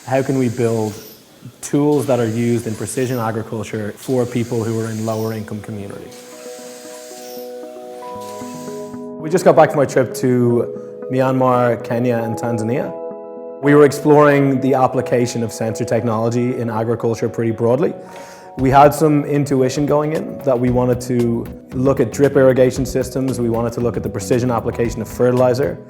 How can we build tools that are used in precision agriculture for people who are in lower income communities? We just got back from our trip to Myanmar, Kenya, and Tanzania. We were exploring the application of sensor technology in agriculture pretty broadly. We had some intuition going in that we wanted to look at drip irrigation systems, we wanted to look at the precision application of fertilizer.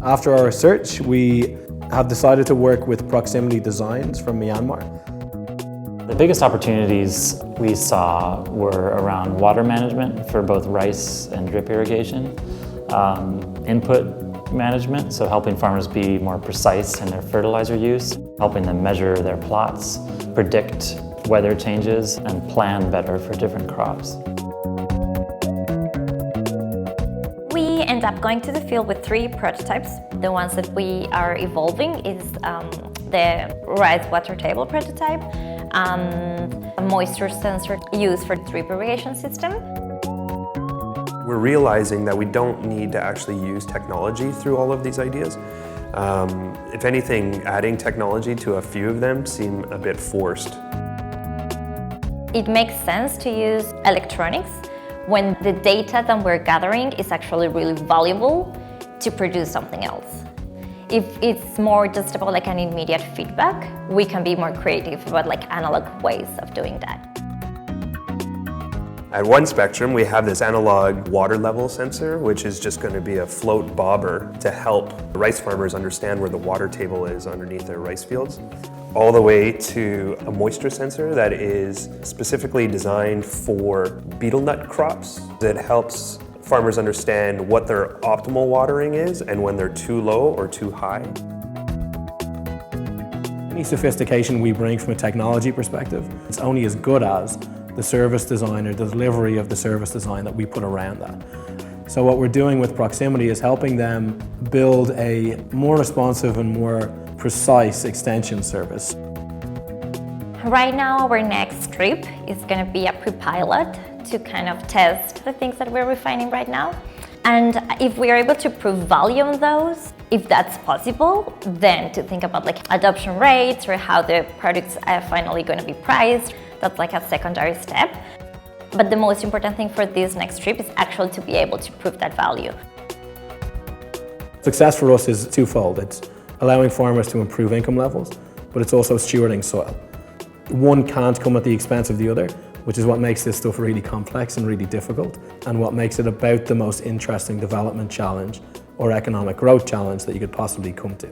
After our research, we have decided to work with Proximity Designs from Myanmar. The biggest opportunities we saw were around water management for both rice and drip irrigation, input management, so helping farmers be more precise in their fertilizer use, helping them measure their plots, predict weather changes, and plan better for different crops. We end up going to the field with 3 prototypes. The ones that we are evolving is the rice water table prototype and a moisture sensor used for drip irrigation system. We're realizing that we don't need to actually use technology through all of these ideas. If anything, adding technology to a few of them seem a bit forced. It makes sense to use electronics when the data that we're gathering is actually really valuable to produce something else. If it's more just about like an immediate feedback, we can be more creative about like analog ways of doing that. At one spectrum, we have this analog water level sensor, which is just going to be a float bobber to help rice farmers understand where the water table is underneath their rice fields, all the way to a moisture sensor that is specifically designed for beetle nut crops that helps farmers understand what their optimal watering is and when they're too low or too high. Any sophistication we bring from a technology perspective, it's only as good as the service design or the delivery of the service design that we put around that. So what we're doing with Proximity is helping them build a more responsive and more precise extension service. Right now, our next trip is going to be a pre-pilot to kind of test the things that we're refining right now. And if we are able to prove value on those, if that's possible, then to think about like adoption rates or how the products are finally going to be priced. That's like a secondary step. But the most important thing for this next trip is actually to be able to prove that value. Success for us is twofold. It's allowing farmers to improve income levels, but it's also stewarding soil. One can't come at the expense of the other, which is what makes this stuff really complex and really difficult, and what makes it about the most interesting development challenge or economic growth challenge that you could possibly come to.